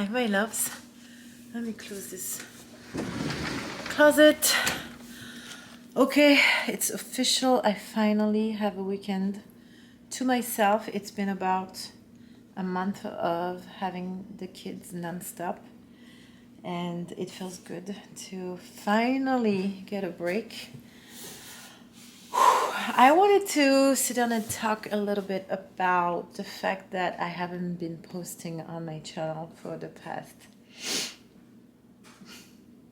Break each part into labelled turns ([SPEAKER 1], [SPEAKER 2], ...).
[SPEAKER 1] Hi, my loves. Let me close this closet. Okay, it's official. I finally have a weekend to myself. It's been about a month of having the kids nonstop, and it feels good to finally get a break. I wanted to sit down and talk a little bit about the fact that I haven't been posting on my channel for the past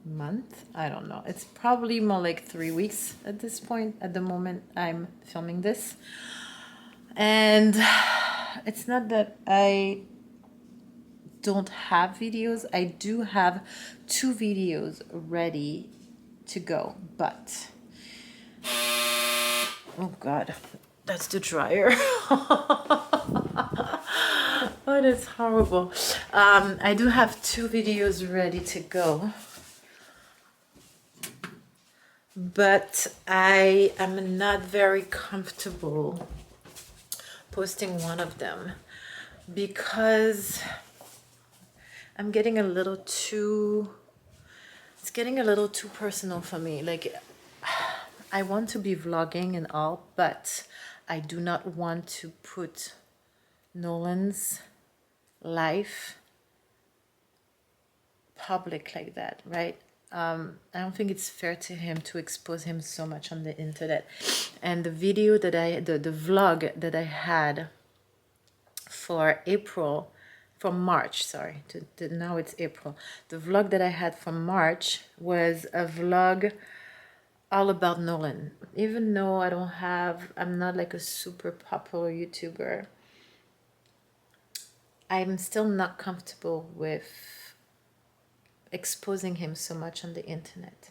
[SPEAKER 1] month. I don't know. It's probably more like 3 weeks at this point, at the moment I'm filming this. And it's not that I don't have videos. I do have 2 videos ready to go, but oh god, that's the dryer. Oh, that's horrible. I do have 2 videos ready to go, but I am not very comfortable posting one of them because I'm getting a little too, it's getting a little too personal for me. Like, I want to be vlogging and all, but I do not want to put Nolan's life public like that, right? I don't think it's fair to him to expose him so much on the internet. And the video that the vlog that I had for March, sorry, now it's April. The vlog that I had for March was a vlog all about Nolan. Even though I'm not like a super popular YouTuber, I'm still not comfortable with exposing him so much on the internet.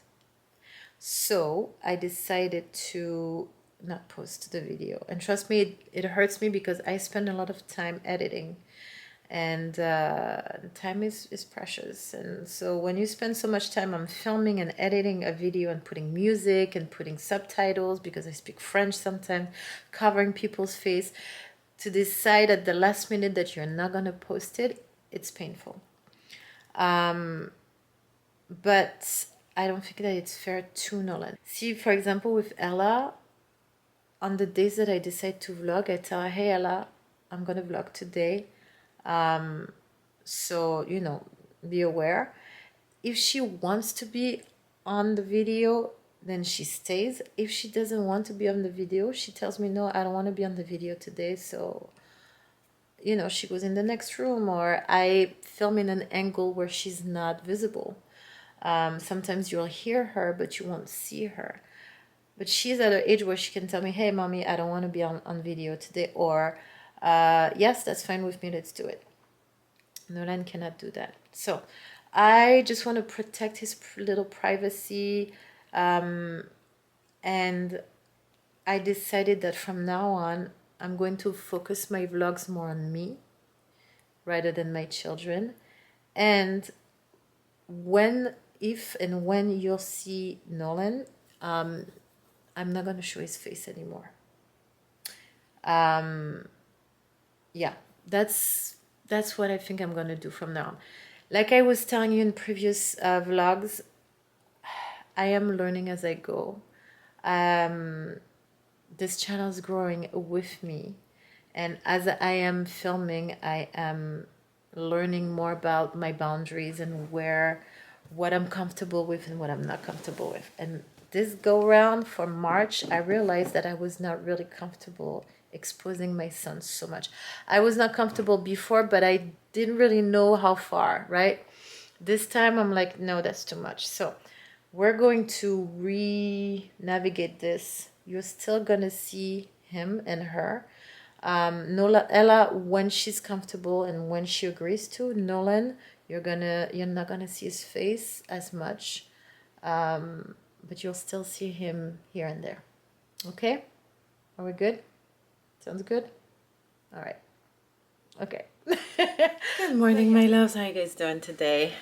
[SPEAKER 1] So I decided to not post the video. And trust me, it hurts me because I spend a lot of time editing, and time is precious. And so when you spend so much time on filming and editing a video and putting music and putting subtitles, because I speak French sometimes, covering people's face, to decide at the last minute that you're not going to post it, it's painful. But I don't think that it's fair to Nolan. See, for example, with Ella, on the days that I decide to vlog, I tell her, hey Ella, I'm gonna vlog today. So, you know, be aware. If she wants to be on the video, then she stays. If she doesn't want to be on the video, she tells me, no, I don't want to be on the video today. So, you know, she goes in the next room, or I film in an angle where she's not visible. Sometimes you'll hear her, but you won't see her. But she's at an age where she can tell me, hey, mommy, I don't want to be on video today. Or, yes, that's fine with me. Let's do it. Nolan cannot do that. So I just want to protect his little privacy. And I decided that from now on, I'm going to focus my vlogs more on me rather than my children. And if and when you'll see Nolan, I'm not going to show his face anymore. Yeah, that's what I think I'm going to do from now on. Like I was telling you in previous vlogs, I am learning as I go. This channel is growing with me. And as I am filming, I am learning more about my boundaries and what I'm comfortable with and what I'm not comfortable with. And this go round for March, I realized that I was not really comfortable exposing my son so much. I was not comfortable before, but I didn't really know how far, right? This time I'm like, no, that's too much. So we're going to re-navigate this. You're still gonna see him and her. Ella, when she's comfortable and when she agrees to. Nolan, you're not gonna see his face as much, but you'll still see him here and there. Okay, are we good? Sounds good. All right. Okay. Good morning, my loves. How are you guys doing today?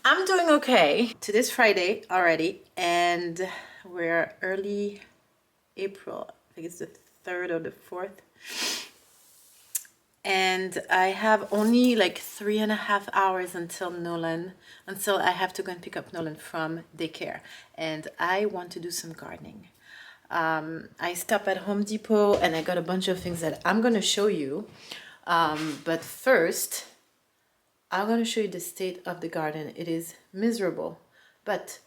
[SPEAKER 1] I'm doing okay. Today's Friday already, and we're early April. I think it's the 3rd or the 4th. and I have only like 3.5 hours until I have to go and pick up Nolan from daycare, and I want to do some gardening. I stopped at Home Depot and I got a bunch of things that I'm gonna show you, but first I'm gonna show you the state of the garden. It is miserable, but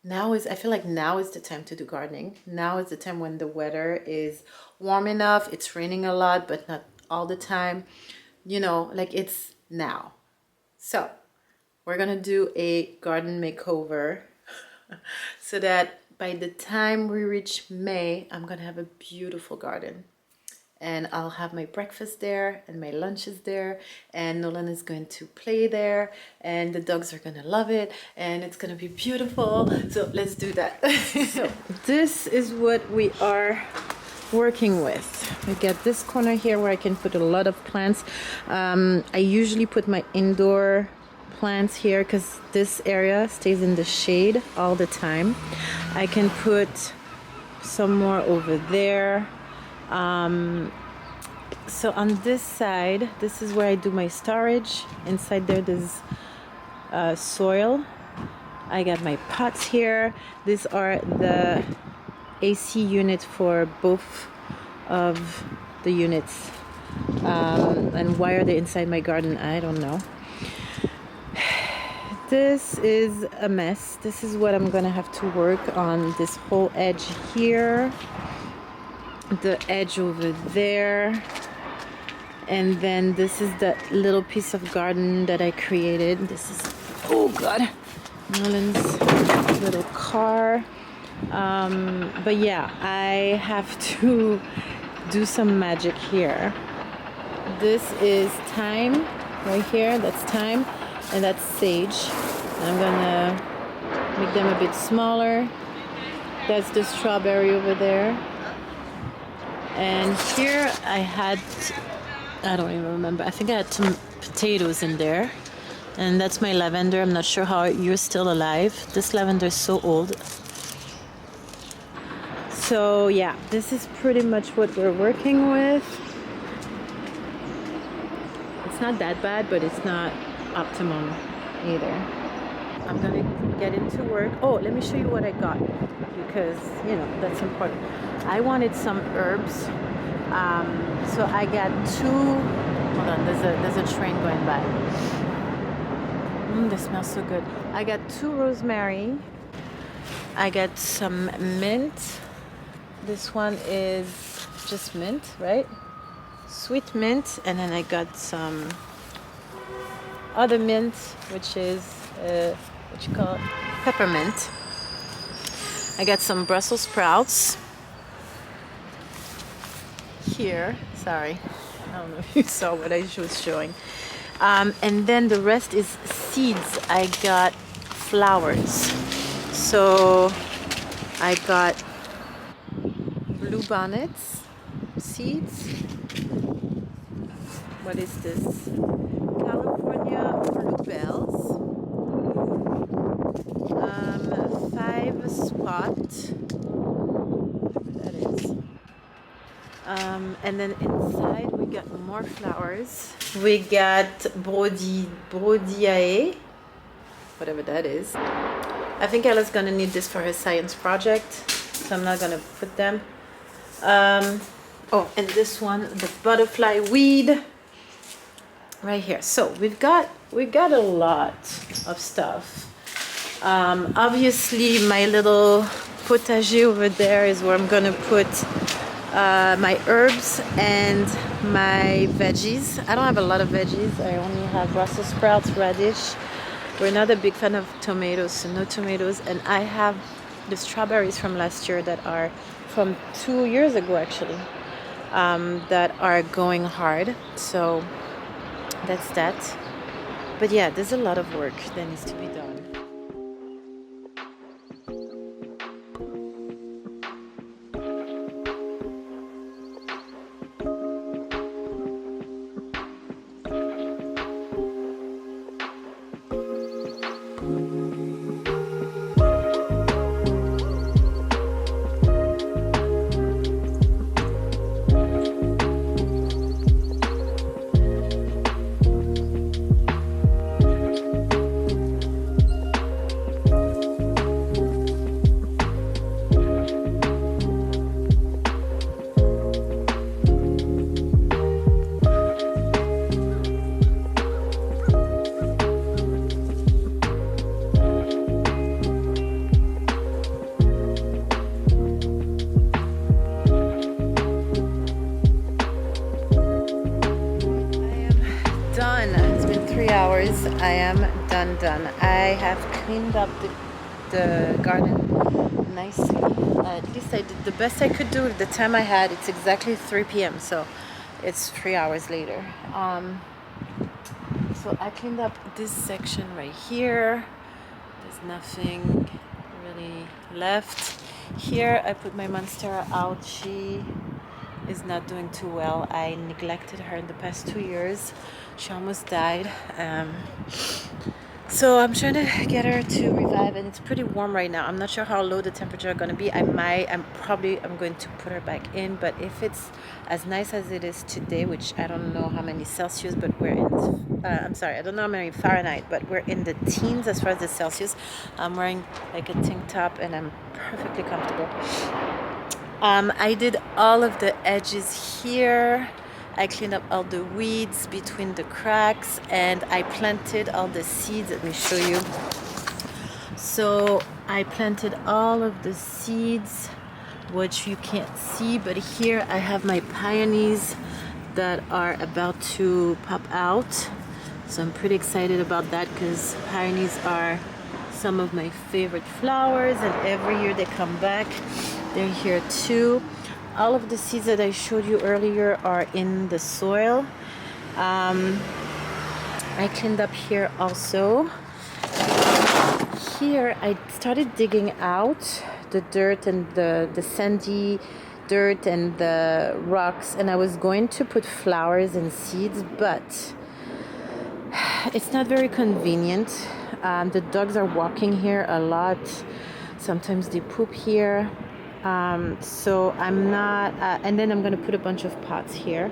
[SPEAKER 1] I feel like now is the time to do gardening. Now is the time when the weather is warm enough. It's raining a lot, but not all the time. Like it's now. So we're gonna do a garden makeover so that by the time we reach May, I'm gonna have a beautiful garden. And I'll have my breakfast there and my lunch is there, and Nolan is going to play there, and the dogs are gonna love it, and it's gonna be beautiful. So let's do that. So this is what we are working with. We get this corner here where I can put a lot of plants. I usually put my indoor plants here because this area stays in the shade all the time. I can put some more over there. So on this side, this is where I do my storage. Inside there's soil. I got my pots here. These are the AC units for both of the units. And why are they inside my garden? I don't know. This is a mess. This is what I'm gonna have to work on, this whole edge here, the edge over there, and then this is that little piece of garden that I created. This is, oh god, Nolan's little car. But yeah, I have to do some magic here. This is thyme right here, that's thyme, and that's sage. I'm gonna make them a bit smaller. That's the strawberry over there. And here I had, I don't even remember, I think I had some potatoes in there. And that's my lavender. I'm not sure how you're still alive. This lavender is so old. So yeah, this is pretty much what we're working with. It's not that bad, but it's not optimum either. I'm gonna get into work. Oh, let me show you what I got, because that's important. I wanted some herbs, so I got two. Hold on, there's a train going by. They smell so good. I got 2 rosemary. I got some mint. This one is just mint, right? Sweet mint, and then I got some other mint, which is what you call it? Peppermint. I got some Brussels sprouts here. Sorry, I don't know if you saw what I was showing. And then the rest is seeds. I got flowers. So I got blue bonnets, seeds. What is this? California bluebells. 5 spot. That is. And then inside we got more flowers. We got brodiae, whatever that is. I think Ella's gonna need this for her science project, so I'm not gonna put them. Oh, and this one, the butterfly weed, right here. So we got a lot of stuff. Obviously, my little potager over there is where I'm gonna put my herbs and my veggies. I don't have a lot of veggies. I only have Brussels sprouts, radish. We're not a big fan of tomatoes, so no tomatoes. And I have the strawberries from last year that are from 2 years ago actually, that are going hard. So that's that. But yeah, there's a lot of work that needs to be done. 3 hours. I am done. I have cleaned up the garden nicely. At least I did the best I could do with the time I had. It's exactly 3 p.m. so it's 3 hours later. So I cleaned up this section right here. There's nothing really left. Here I put my monstera out. She is not doing too well. I neglected her in the past 2 years. She almost died. So I'm trying to get her to revive, and it's pretty warm right now. I'm not sure how low the temperature are going to be. I'm going to put her back in, but if it's as nice as it is today, which I don't know how many Celsius, but we're in, I don't know how many Fahrenheit, but we're in the teens as far as the Celsius. I'm wearing like a tank top and I'm perfectly comfortable. I did all of the edges here. I cleaned up all the weeds between the cracks, and I planted all the seeds. Let me show you. So I planted all of the seeds, which you can't see, but here I have my peonies that are about to pop out. So I'm pretty excited about that because peonies are some of my favorite flowers, and every year they come back. They're here too. All of the seeds that I showed you earlier are in the soil. I cleaned up here also. Here I started digging out the dirt and the sandy dirt and the rocks, and I was going to put flowers and seeds, but it's not very convenient. The dogs are walking here a lot. Sometimes they poop here. So I'm not, and then I'm gonna put a bunch of pots here.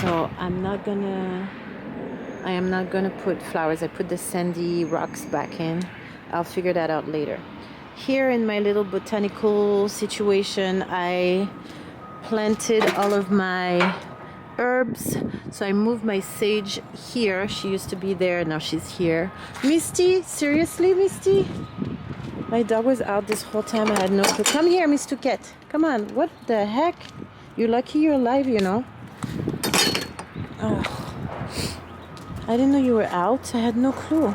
[SPEAKER 1] So I am not gonna put flowers. I put the sandy rocks back in. I'll figure that out later. Here in my little botanical situation, I planted all of my herbs. So I moved my sage here. She used to be there, now she's here. Misty, seriously, Misty? My dog was out this whole time. I had no clue. Come here, Miss Touquette. Come on. What the heck? You're lucky you're alive, you know. Oh. I didn't know you were out. I had no clue.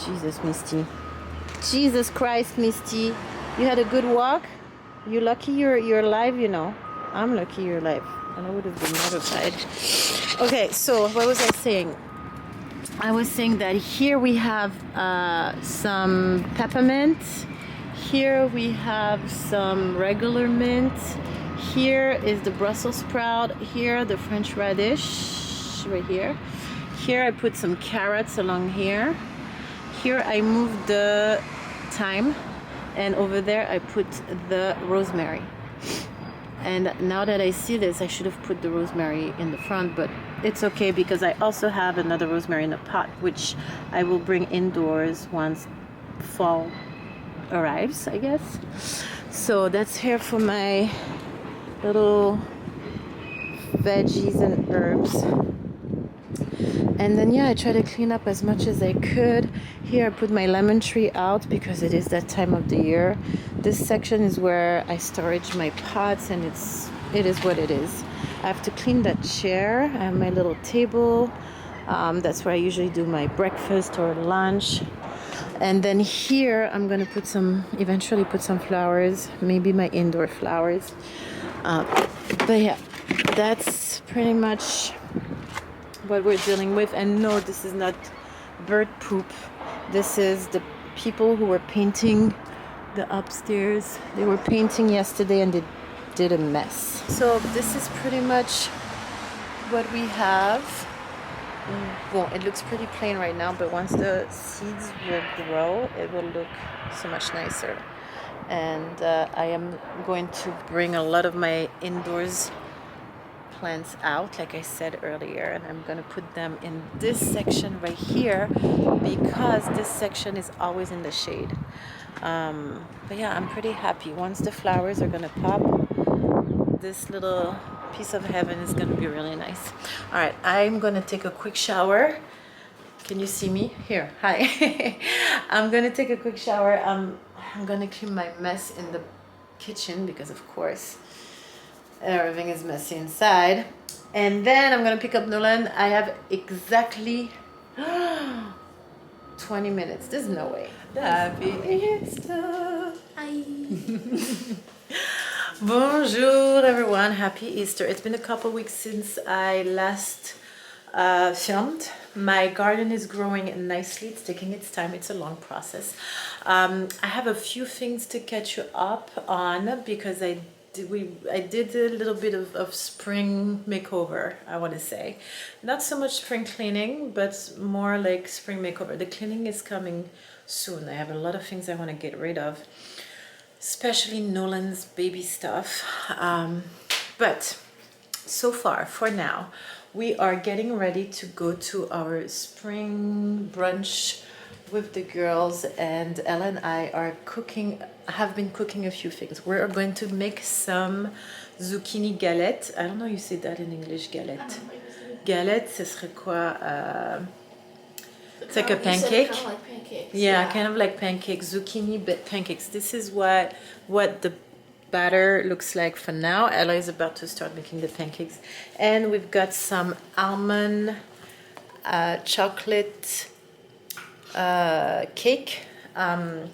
[SPEAKER 1] Jesus, Misty. Jesus Christ, Misty. You had a good walk? You're lucky you're alive, you know. I'm lucky you're alive. And I would have been mortified. Okay, so what was I saying? I was saying that here we have some peppermint. Here we have some regular mint. Here is the Brussels sprout. Here the French radish, right here. Here I put some carrots along here. Here I moved the thyme, and over there I put the rosemary. And now that I see this, I should have put the rosemary in the front, but it's okay because I also have another rosemary in a pot, which I will bring indoors once fall arrives, I guess. So that's here for my little veggies and herbs. And then yeah, I try to clean up as much as I could. Here I put my lemon tree out because it is that time of the year. This section is where I storage my pots, and it is what it is. I have to clean that chair. I have my little table. That's where I usually do my breakfast or lunch. And then here I'm gonna eventually put some flowers, maybe my indoor flowers. But yeah, that's pretty much what we're dealing with. And no, this is not bird poop. This is the people who were painting the upstairs. They were painting yesterday and they did a mess. So this is pretty much what we have. Well, it looks pretty plain right now, but once the seeds will grow, it will look so much nicer. And I am going to bring a lot of my indoors plants out, like I said earlier, and I'm going to put them in this section right here because this section is always in the shade. But yeah, I'm pretty happy. Once the flowers are going to pop, this little piece of heaven is going to be really nice. All right, I'm going to take a quick shower. Can you see me? Here, hi. I'm going to take a quick shower. I'm going to clean my mess in the kitchen because, of course, everything is messy inside. And then I'm gonna pick up Nolan. I have exactly 20 minutes. There's no way. Happy Easter.
[SPEAKER 2] Hi.
[SPEAKER 1] Bonjour everyone. Happy Easter. It's been a couple weeks since I last filmed. My garden is growing nicely. It's taking its time. It's a long process. I have a few things to catch you up on because I did a little bit of spring makeover, I want to say. Not so much spring cleaning, but more like spring makeover. The cleaning is coming soon. I have a lot of things I want to get rid of, especially Nolan's baby stuff. But so far, for now, we are getting ready to go to our spring brunch with the girls, and Ella and I are cooking, have been cooking a few things. We're going to make some zucchini galette. I don't know you say that in English, galette. Galette, ce serait quoi? It's like a pancake.
[SPEAKER 2] Kind of like pancakes.
[SPEAKER 1] Yeah, kind of like pancakes, zucchini but pancakes. This is what the batter looks like for now. Ella is about to start making the pancakes, and we've got some almond chocolate cake. And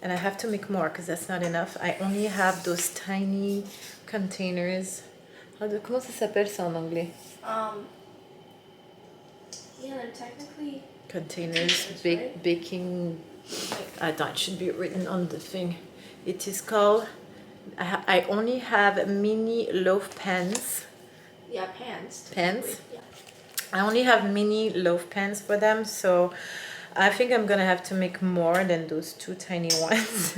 [SPEAKER 1] I have to make more because that's not enough. I only have those tiny containers. Comment ça s'appelle ça en anglais?
[SPEAKER 2] Yeah, they're technically
[SPEAKER 1] Containers,
[SPEAKER 2] right?
[SPEAKER 1] baking. I thought it should be written on the thing. It is called. I only have mini loaf pans.
[SPEAKER 2] Yeah, pans.
[SPEAKER 1] Pans.
[SPEAKER 2] Yeah.
[SPEAKER 1] I only have mini loaf pans for them, so I think I'm gonna have to make more than those two tiny ones.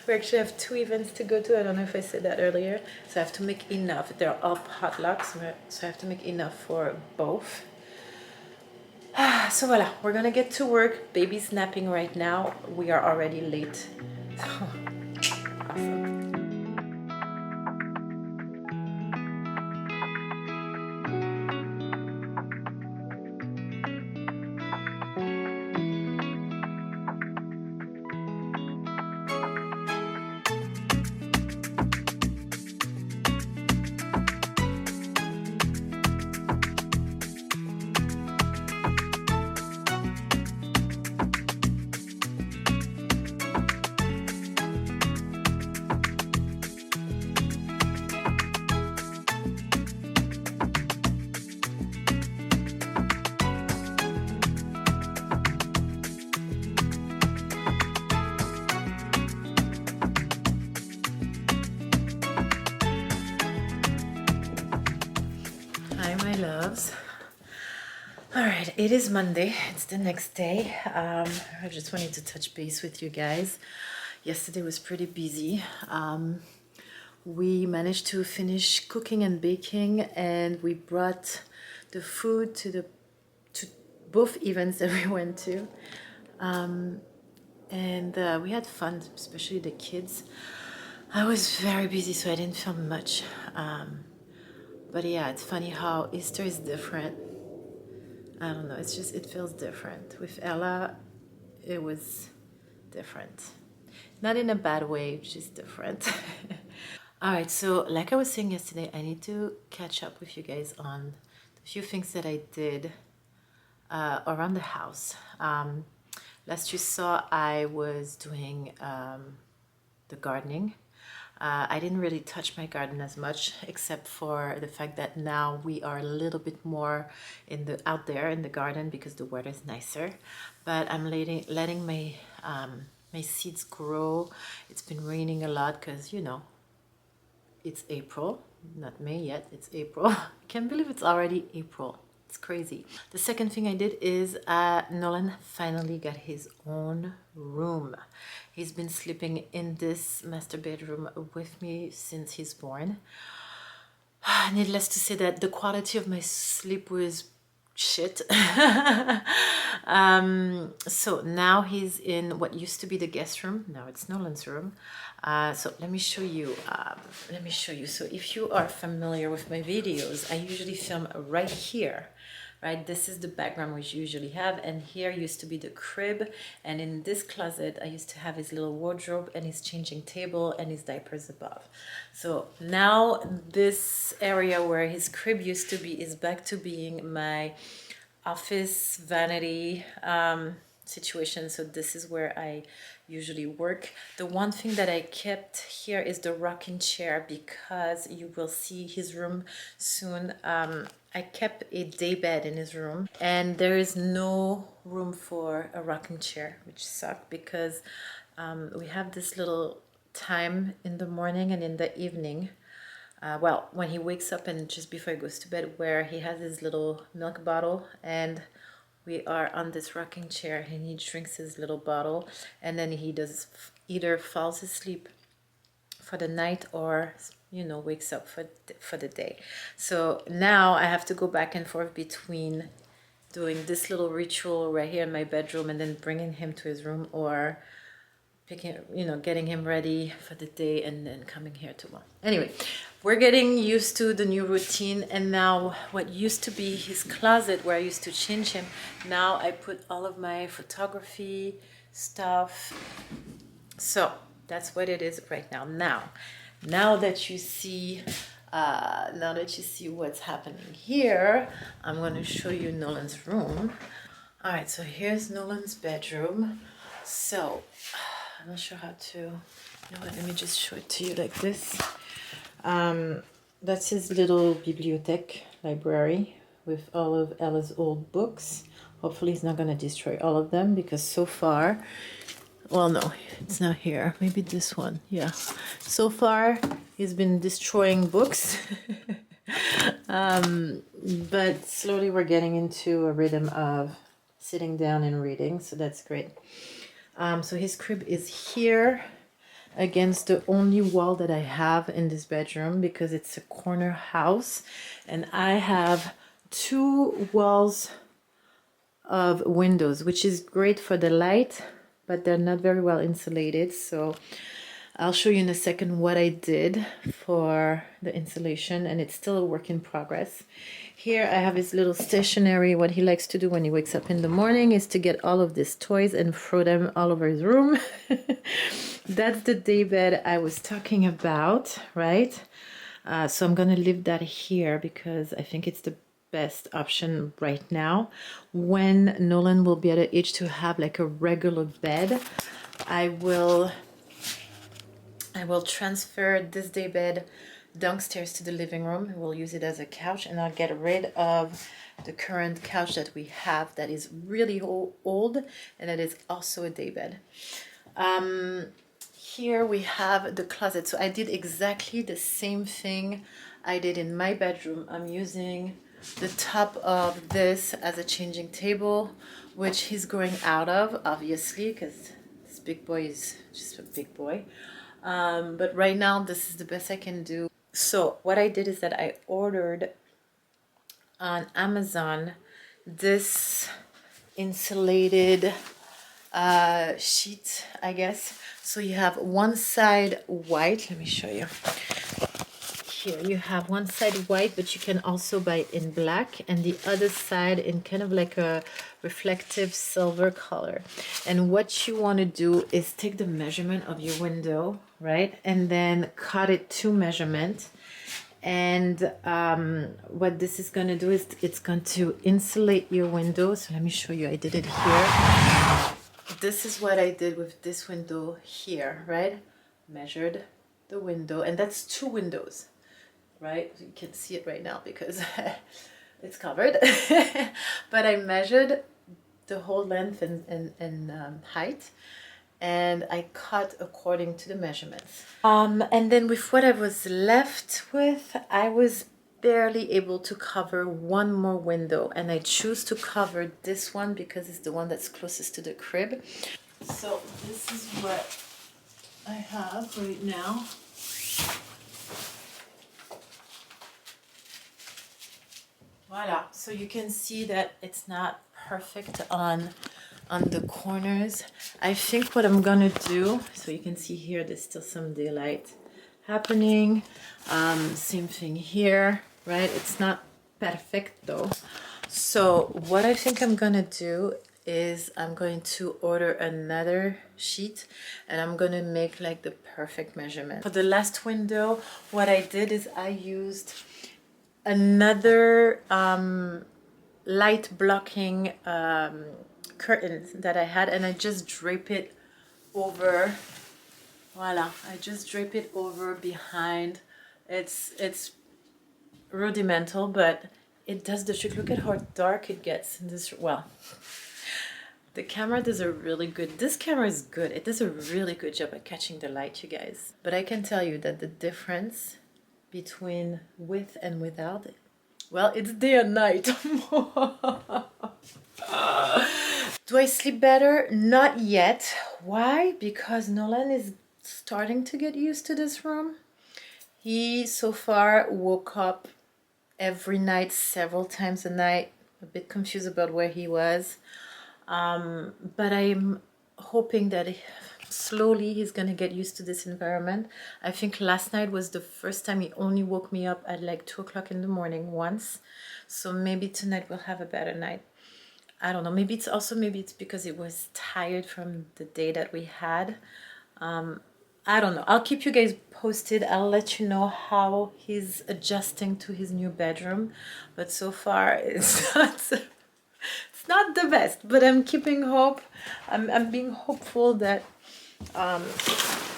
[SPEAKER 1] We actually have two events to go to. I don't know if I said that earlier, so I have to make enough. They're all potlucks, so I have to make enough for both. So voila, we're gonna get to work. Baby's napping right now. We are already late. Awesome. Hi, my loves. All right, it is Monday. It's the next day. I just wanted to touch base with you guys. Yesterday was pretty busy. We managed to finish cooking and baking, and we brought the food to both events that we went to. And we had fun, especially the kids. I was very busy, so I didn't film much. But yeah, it's funny how Easter is different. I don't know, it's just, it feels different. With Ella, it was different. Not in a bad way, just different. All right, so like I was saying yesterday, I need to catch up with you guys on a few things that I did around the house. Last you saw, I was doing the gardening. I didn't really touch my garden as much, except for the fact that now we are a little bit more out there in the garden because the weather is nicer. But I'm letting my my seeds grow. It's been raining a lot because, you know, it's April, not May yet, it's April. I can't believe it's already April. It's crazy. The second thing I did is Nolan finally got his own room. He's been sleeping in this master bedroom with me since he's born. Needless to say that the quality of my sleep was shit. So now he's in what used to be the guest room. Now it's Nolan's room. So let me show you. So if you are familiar with my videos, I usually film right here. right? This is the background we usually have, and here used to be the crib, and in this closet I used to have his little wardrobe and his changing table and his diapers above. So now this area where his crib used to be is back to being my office vanity situation. So this is where I usually work. The one thing that I kept here is the rocking chair, because you will see his room soon. I kept a day bed in his room, and there is no room for a rocking chair, which sucked, because we have this little time in the morning and in the evening, well, when he wakes up and just before he goes to bed, where he has his little milk bottle, and we are on this rocking chair, and he drinks his little bottle, and then he does either falls asleep for the night, or wakes up for the day. So now I have to go back and forth between doing this little ritual right here in my bedroom and then bringing him to his room, or getting him ready for the day and then coming here to one. Anyway, we're getting used to the new routine, and now what used to be his closet where I used to change him, now I put all of my photography stuff. So that's what it is right now. Now that you see what's happening here, I'm going to show you Nolan's room. All right, so here's Nolan's bedroom. So I'm not sure how to, let me just show it to you like this. That's his little bibliothèque library with all of Ella's old books. Hopefully he's not going to destroy all of them, because so far, well, no, it's not here. Maybe this one, yeah. So far, he's been destroying books. But slowly we're getting into a rhythm of sitting down and reading, so that's great. So his crib is here against the only wall that I have in this bedroom, because it's a corner house, and I have 2 walls of windows, which is great for the light, but they're not very well insulated. So I'll show you in a second what I did for the insulation, and it's still a work in progress. Here I have his little stationery. What he likes to do when he wakes up in the morning is to get all of these toys and throw them all over his room. That's the daybed I was talking about, right? So I'm gonna leave that here because I think it's the best option right now. When Nolan will be at an age to have like a regular bed, I will transfer this daybed downstairs to the living room. We'll use it as a couch, and I'll get rid of the current couch that we have that is really old, and that is also a daybed. Here we have the closet. So I did exactly the same thing I did in my bedroom. I'm using the top of this as a changing table, which he's growing out of, obviously, because this big boy is just a big boy. But right now, this is the best I can do. So what I did is that I ordered on Amazon this insulated sheet, I guess. So you have one side white. Let me show you. Here you have one side white, but you can also buy it in black, and the other side in kind of like a reflective silver color. And what you want to do is take the measurement of your window, right, and then cut it to measurement. And what this is going to do is it's going to insulate your window. So let me show you. I did it here. This is what I did with this window here, right? Measured the window, and that's 2 windows, right? You can see it right now because it's covered. But I measured the whole length and height, and I cut according to the measurements. And then with what I was left with, I was barely able to cover one more window, and I choose to cover this one because it's the one that's closest to the crib. So this is what I have right now. Voila. So you can see that it's not perfect on the corners. I think what I'm gonna do, so you can see here there's still some daylight happening. Same thing here, right? It's not perfect though. So what I think I'm gonna do is I'm going to order another sheet and I'm gonna make like the perfect measurement. For the last window, what I did is I used another light blocking curtain that I had, and I just drape it over. Voila, I just drape it over behind. It's rudimental, but it does the trick. Look at how dark it gets in this. Well, the camera does a really good, this camera is good. It does a really good job at catching the light, you guys. But I can tell you that the difference between with and without, well, it's day and night. Do I sleep better? Not yet. Why? Because Nolan is starting to get used to this room. He so far woke up every night, several times a night, a bit confused about where he was. But I'm hoping that slowly he's gonna get used to this environment. I think last night was the first time he only woke me up at like 2 o'clock in the morning once. So maybe tonight we'll have a better night. I don't know. Maybe it's because it was tired from the day that we had. I don't know. I'll keep you guys posted. I'll let you know how he's adjusting to his new bedroom. But so far, it's not the best. But I'm keeping hope. I'm being hopeful that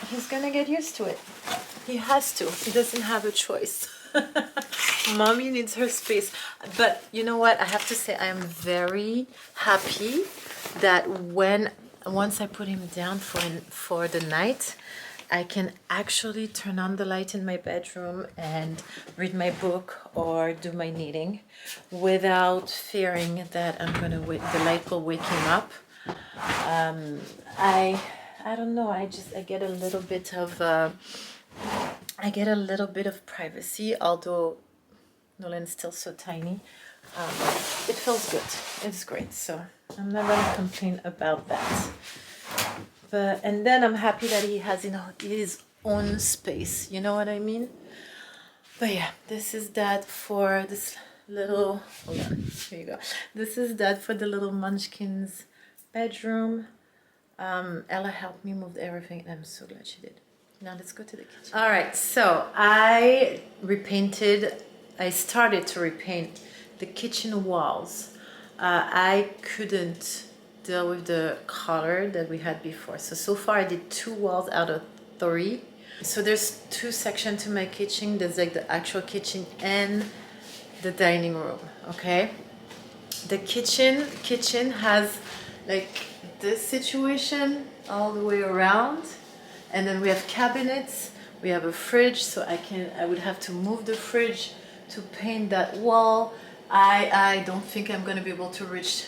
[SPEAKER 1] he's gonna get used to it. He has to. He doesn't have a choice. Mommy needs her space. But you know what? I have to say I am very happy that once I put him down for the night, I can actually turn on the light in my bedroom and read my book or do my knitting without fearing that the light will wake him up. I don't know. I get a little bit of privacy, although Nolan's still so tiny. It feels good. It's great. So I'm not gonna complain about that. And then I'm happy that he has his own space. You know what I mean? But yeah, this is that for this little. Hold on. Here you go. This is that for the little Munchkin's bedroom. Ella helped me move everything, and I'm so glad she did. Now let's go to the kitchen. All right, so I started to repaint the kitchen walls. I couldn't deal with the color that we had before. So far I did 2 walls out of 3. So there's 2 sections to my kitchen. There's like the actual kitchen and the dining room, okay? The kitchen has like this situation all the way around. And then we have cabinets, we have a fridge, so I would have to move the fridge to paint that wall. I don't think I'm gonna be able to reach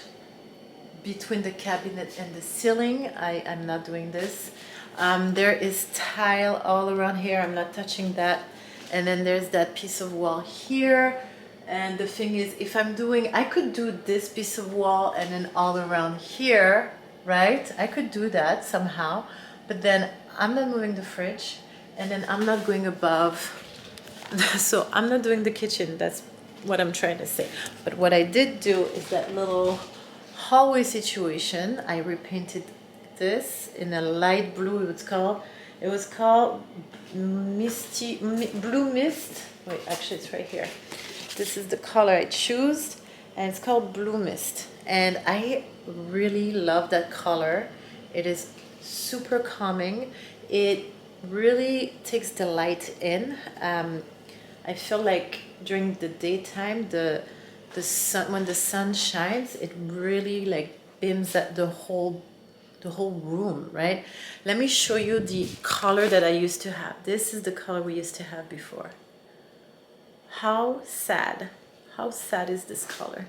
[SPEAKER 1] between the cabinet and the ceiling. I'm not doing this. There is tile all around here, I'm not touching that. And then there's that piece of wall here. And the thing is, I could do this piece of wall and then all around here, right? I could do that somehow, but then I'm not moving the fridge, and then I'm not going above. So I'm not doing the kitchen. That's what I'm trying to say. But what I did do is that little hallway situation. I repainted this in a light blue. It was called Blue Mist. Wait, actually it's right here. This is the color I choose, and it's called Blue Mist. And I really love that color. It is super calming. It really takes the light in. I feel like during the daytime, the sun, when the sun shines, it really like beams at the whole room, right? Let me show you the color that I used to have. This is the color we used to have before. How sad is this color?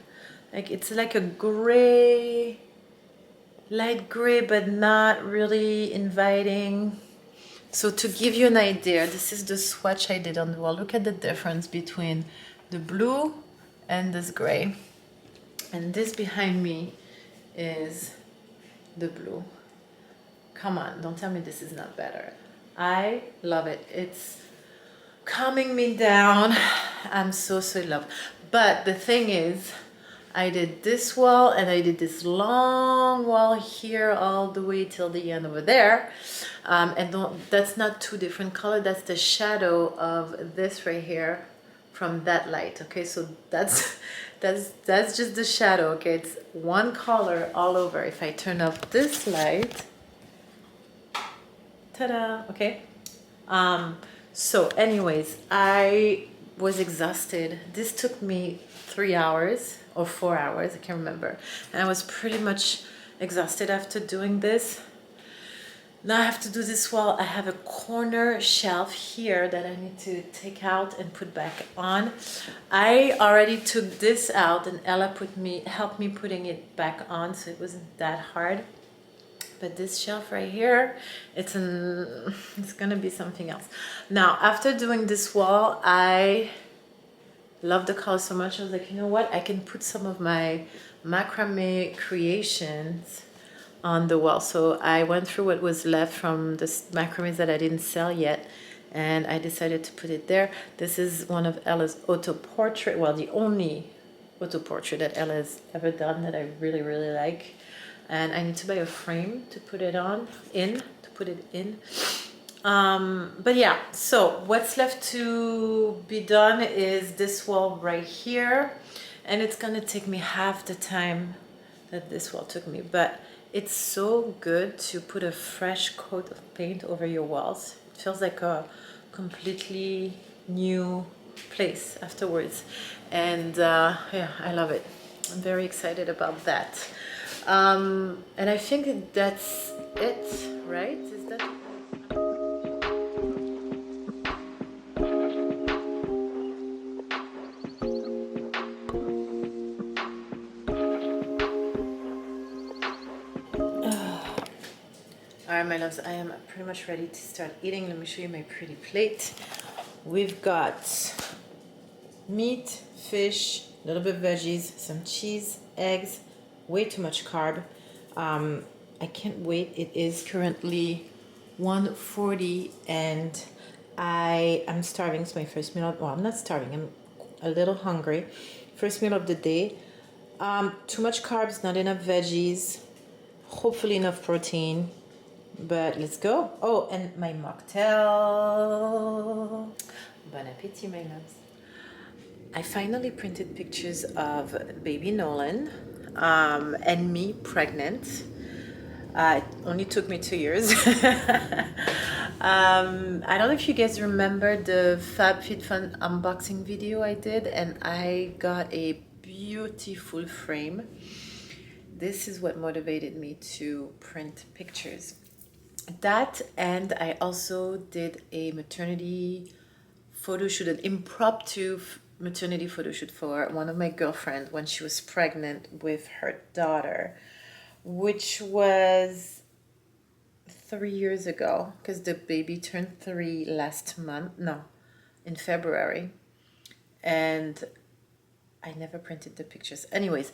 [SPEAKER 1] Like it's like a gray, light gray, but not really inviting. So to give you an idea, this is the swatch I did on the wall. Look at the difference between the blue and this gray. And this behind me is the blue. Come on, don't tell me this is not better. I love it. It's calming me down. I'm so in love. But the thing is, I did this wall and I did this long wall here all the way till the end over there. And that's not two different color. That's the shadow of this right here from that light. Okay, so that's that's just the shadow. Okay, it's one color all over. If I turn off this light, ta-da. Okay. So anyways, I was exhausted. This took me 3 hours or 4 hours, I can't remember. And I was pretty much exhausted after doing this. Now I have to do this wall. I have a corner shelf here that I need to take out and put back on. I already took this out and Ella helped me putting it back on, so it wasn't that hard. But this shelf right here, it's gonna be something else. Now, after doing this wall, I love the color so much. I was like, you know what? I can put some of my macrame creations on the wall. So I went through what was left from the macrames that I didn't sell yet, and I decided to put it there. This is one of Ella's auto portrait. Well, the only auto portrait that Ella has ever done that I really, really like. And I need to buy a frame to put it in. But yeah, so what's left to be done is this wall right here, and it's gonna take me half the time that this wall took me, but it's so good to put a fresh coat of paint over your walls. It feels like a completely new place afterwards, and yeah, I love it. I'm very excited about that. And I think that's it, right? Is that? All right, my loves, I am pretty much ready to start eating. Let me show you my pretty plate. We've got meat, fish, a little bit of veggies, some cheese, eggs, way too much carb. I can't wait. It is currently 1:40 and I'm starving. It's my first meal. Well, I'm not starving. I'm a little hungry. First meal of the day. Too much carbs, not enough veggies. Hopefully enough protein. But let's go. Oh, and my mocktail. Bon appetit, my loves. I finally printed pictures of baby Nolan and me pregnant. It only took me 2 years. I don't know if you guys remember the FabFitFun unboxing video I did, and I got a beautiful frame. This is what motivated me to print pictures. That, and I also did a maternity photo shoot, an impromptu maternity photo shoot for one of my girlfriends when she was pregnant with her daughter, which was 3 years ago, because the baby turned 3 last month, no, in February, and I never printed the pictures. Anyways,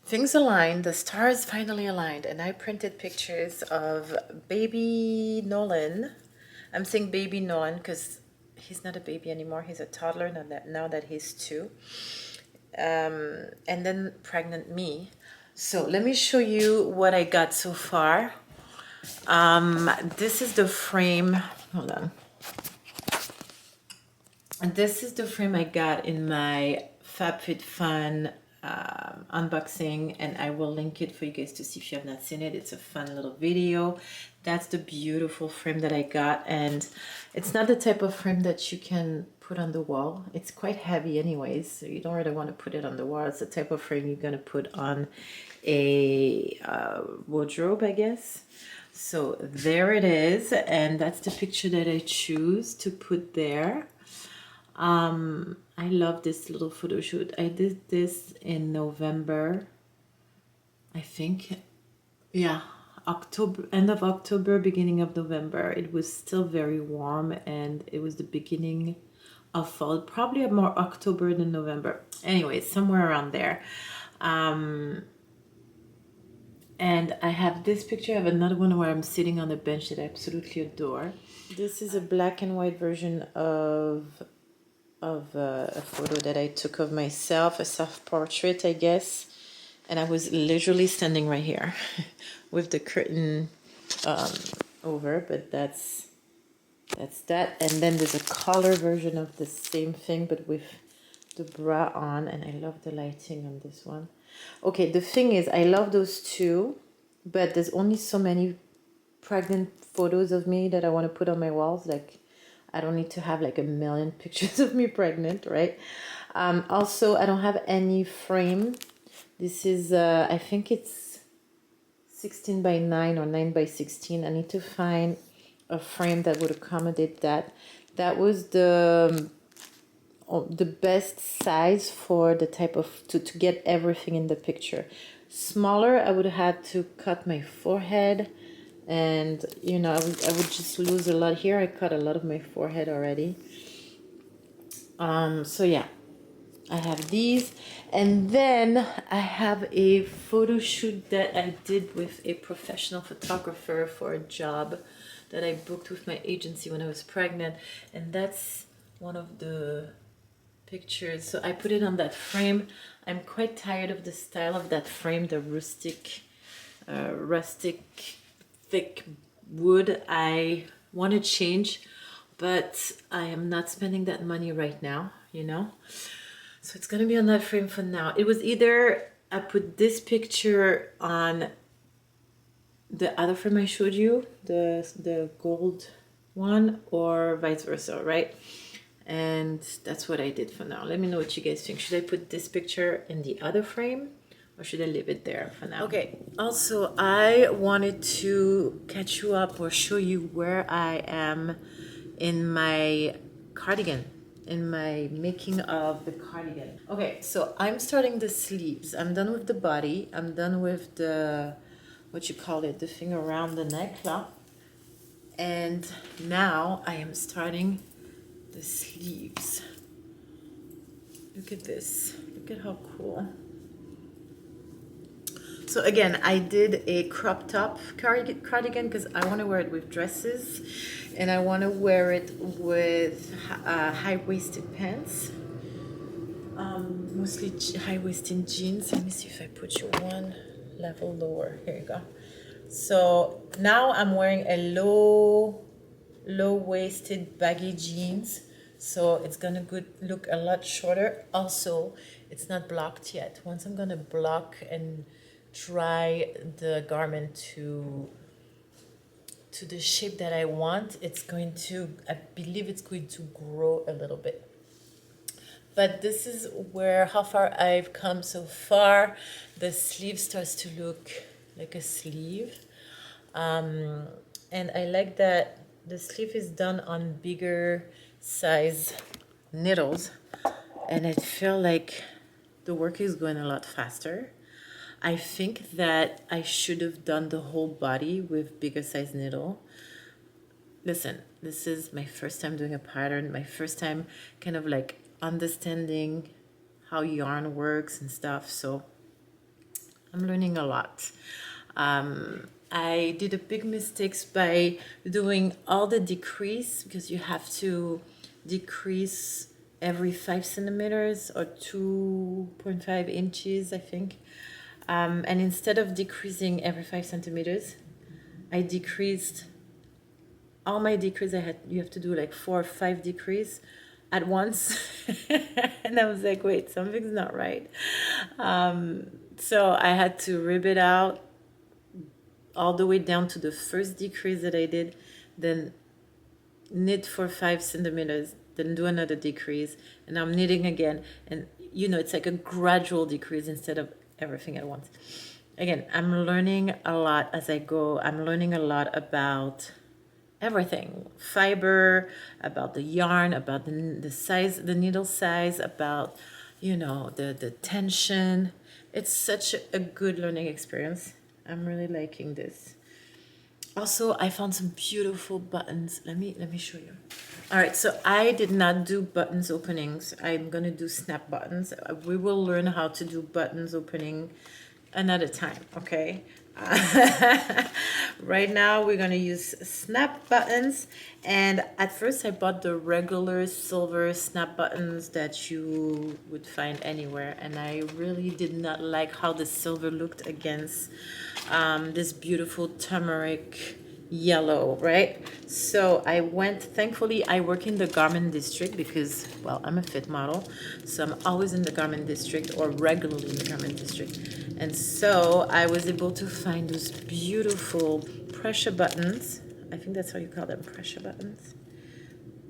[SPEAKER 1] things aligned, the stars finally aligned, and I printed pictures of baby Nolan. I'm saying baby Nolan because he's not a baby anymore, he's a toddler now that he's 2. And then pregnant me. So let me show you what I got so far. This is the frame. Hold on. And this is the frame I got in my FabFitFun unboxing, and I will link it for you guys to see if you have not seen it. It's a fun little video. That's the beautiful frame that I got, and it's not the type of frame that you can put on the wall. It's quite heavy anyways, so you don't really want to put it on the wall. It's the type of frame you're going to put on a wardrobe, I guess. So there it is, and that's the picture that I choose to put there. I love this little photo shoot. I did this in November, I think. Yeah, October, end of October, beginning of November. It was still very warm, and it was the beginning of fall, probably more October than November. Anyway, somewhere around there. And I have this picture. I have another one where I'm sitting on a bench that I absolutely adore. This is a black and white version of of a photo that I took of myself, a self-portrait, I guess. And I was literally standing right here with the curtain over, but that's that. And then there's a color version of the same thing, but with the bra on, and I love the lighting on this one. Okay, the thing is, I love those two, but there's only so many pregnant photos of me that I want to put on my walls. Like, I don't need to have like a million pictures of me pregnant, right? Also, I don't have any frame. This is, I think it's 16 by 9 or 9 by 16. I need to find a frame that would accommodate that. That was the best size for the type of, to get everything in the picture. Smaller, I would have had to cut my forehead, and you know, I would just lose a lot here. I cut a lot of my forehead already. So yeah, I have these, and then I have a photo shoot that I did with a professional photographer for a job that I booked with my agency when I was pregnant, and that's one of the pictures. So I put it on that frame. I'm quite tired of the style of that frame, the rustic thick wood. I want to change, but I am not spending that money right now, you know. So it's gonna be on that frame for now. It was either I put this picture on the other frame I showed you, the gold one, or vice versa, right? And that's what I did for now. Let me know what you guys think. Should I put this picture in the other frame, or should I leave it there for now? Okay, also I wanted to catch you up or show you where I am in my cardigan, in my making of the cardigan. Okay, so I'm starting the sleeves. I'm done with the body. I'm done with the, what you call it, the thing around the neck, là. And now I am starting the sleeves. Look at this. Look at how cool. So again, I did a crop top cardigan because I want to wear it with dresses, and I want to wear it with high-waisted pants, mostly high-waisted jeans. Let me see if I put you one level lower. Here you go. So now I'm wearing a low-waisted baggy jeans, so it's gonna look a lot shorter. Also, it's not blocked yet. Once I'm gonna block and dry the garment to the shape that I want, it's going to, I believe it's going to grow a little bit. But this is how far I've come so far. The sleeve starts to look like a sleeve. And I like that the sleeve is done on bigger size needles, and I feel like the work is going a lot faster. I think that I should have done the whole body with bigger size needle. Listen, this is my first time doing a pattern, my first time kind of like understanding how yarn works and stuff, so I'm learning a lot. I did a big mistake by doing all the decrease, because you have to decrease every 5 centimeters or 2.5 inches, I think. And instead of decreasing every 5 centimeters, I decreased all my decrease. You have to do like 4 or 5 decrease at once. And I was like, wait, something's not right. So I had to rip it out all the way down to the first decrease that I did, then knit for 5 centimeters, then do another decrease, and I'm knitting again. And you know, it's like a gradual decrease instead of everything at once. Again, I'm learning a lot as I go. I'm learning a lot about everything, fiber, about the yarn, about the size, the needle size, about, you know, the tension. It's such a good learning experience. I'm really liking this. Also, I found some beautiful buttons. Let me show you. All right, so I did not do buttons openings. I'm gonna do snap buttons. We will learn how to do buttons opening another time, okay? Right now we're gonna use snap buttons, and at first I bought the regular silver snap buttons that you would find anywhere, and I really did not like how the silver looked against this beautiful turmeric yellow, right? So I went, thankfully I work in the garment district because, well, I'm a fit model, so I'm always in the garment district or regularly in the garment district. And so I was able to find those beautiful pressure buttons. I think that's how you call them, pressure buttons.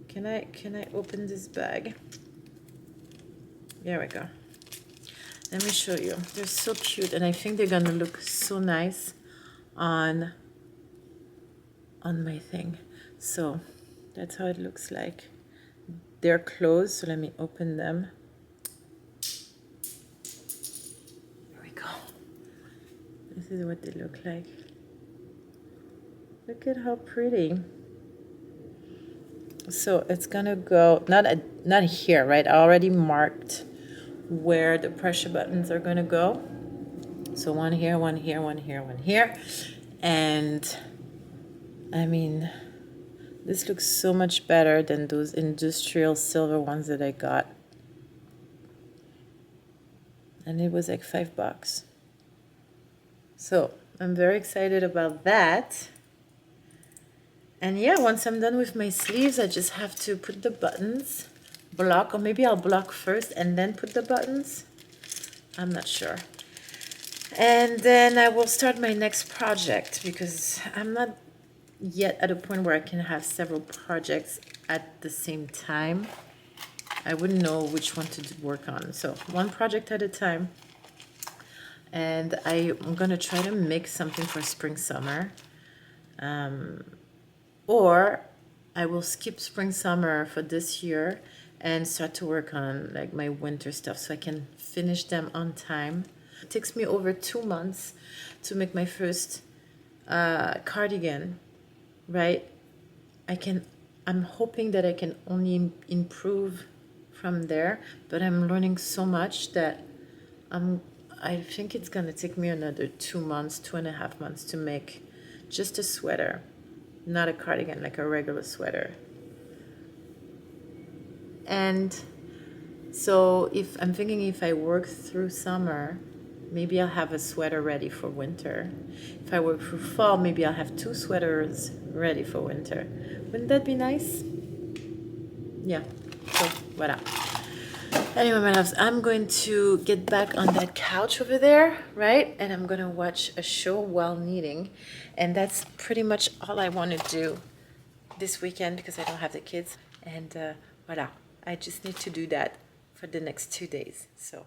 [SPEAKER 1] Can I open this bag? There we go. Let me show you. They're so cute, and I think they're gonna look so nice on my thing. So that's how it looks like. They're closed, so let me open them. Here we go. This is what they look like. Look at how pretty. So it's gonna go not here, right? I already marked where the pressure buttons are gonna go. So one here, one here, one here, one here. And I mean, this looks so much better than those industrial silver ones that I got. And it was like $5. So I'm very excited about that. And yeah, once I'm done with my sleeves, I just have to put the buttons, block, or maybe I'll block first and then put the buttons. I'm not sure. And then I will start my next project because I'm not yet at a point where I can have several projects at the same time. I wouldn't know which one to work on. So one project at a time. And I'm gonna try to make something for spring, summer. Or I will skip spring, summer for this year and start to work on like my winter stuff so I can finish them on time. It takes me over 2 months to make my first cardigan, right? I'm hoping that I can only improve from there, but I'm learning so much that I think it's gonna take me another 2 months, 2.5 months to make just a sweater, not a cardigan, like a regular sweater. And so if I'm thinking if I work through summer, maybe I'll have a sweater ready for winter. If I work through fall, maybe I'll have 2 sweaters ready for winter. Wouldn't that be nice? Yeah. So, voilà. Anyway, my loves, I'm going to get back on that couch over there, right? And I'm going to watch a show while knitting. And that's pretty much all I want to do this weekend because I don't have the kids. And voilà, I just need to do that for the next 2 days. So.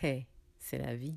[SPEAKER 1] Hey, c'est la vie.